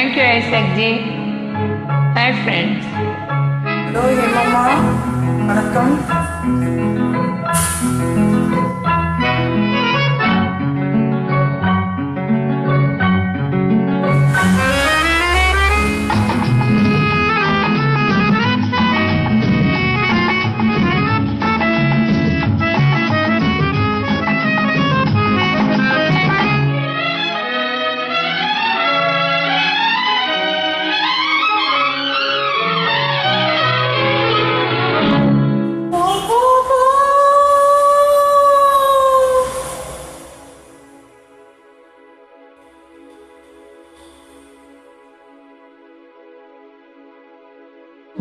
Thank you, Isaac Ji. Hi, friends. Hello, Hemama. வணக்கம்.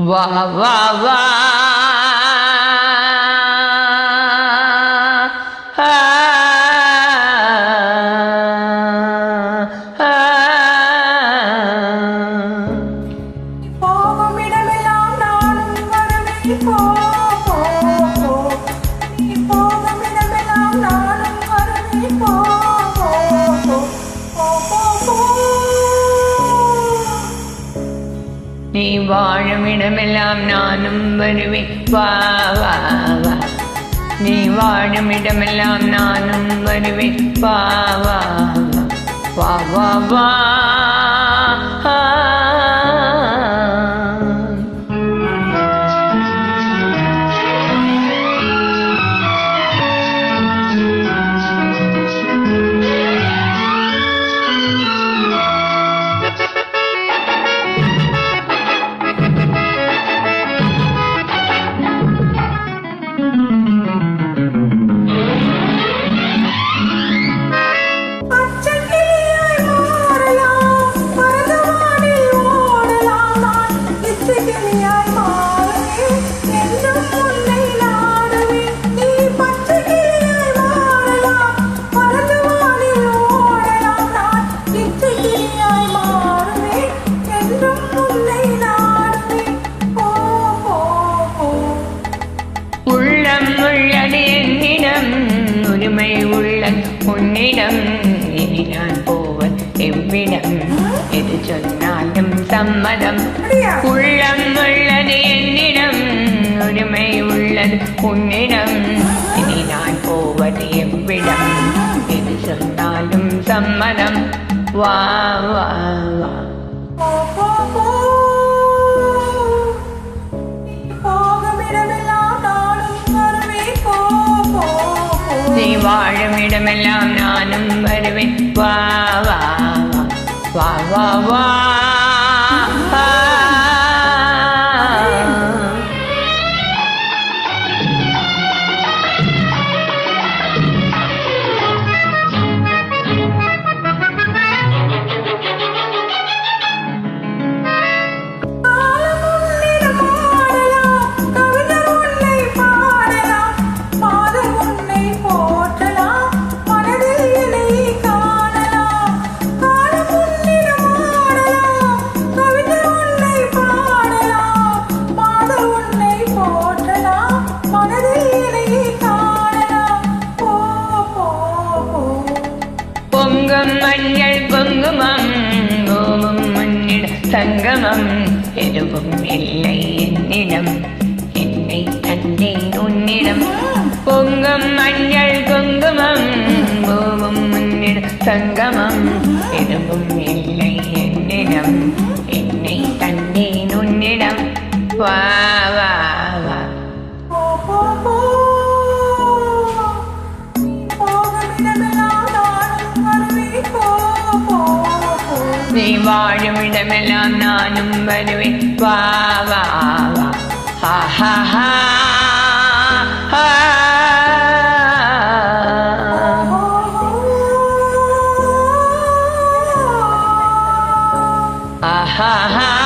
வா வா வா போகும் இடமெல்லாம் நானும் வருவேன். போ போ போ. நீ போகும் இடமெல்லாம் நானும் வருவேன். போ போ போ. போ போ போ. நீ வாழும் இடமெல்லாம் நானும் வருவேன். வா வா வா. நீ வாழும் இடமெல்லாம் நானும் வருவேன். வா வா வா. வா வா வா. உரிமை உள்ள உன்னிடம் இனி நான் போவன் எவ்விடம் எது சொன்னாலும் சம்மதம். உள்ளம் உள்ளது என்னிடம் உரிமை உள்ளது உன்னிடம் இனி நான் போவது எவ்விடம் எது சொன்னாலும் சம்மதம். வா வா வா. நீ வாழும் இடமெல்லாம் நானும் வருவேன். வா வா வா வா வா. பொங்கும் மஞ்சள் குங்குமம் ஓமும் மண்ணிட சங்கமம் எதுவும் இல்லை என்னிடம் என்னை தந்தேன் உன்னிடம். பொங்கும் மஞ்சள் குங்குமம் ஓமும் மண்ணிட சங்கமம் எதுவும் இல்லை என்னிடம் என்னை தந்தேன் உன்னிடம். வா வா வா. நீ வாழும் இடமெல்லாம் நானும் வருவேன். வா வா வா. ஹா ஹா ஹா ஹா. ஆஹா ஹா.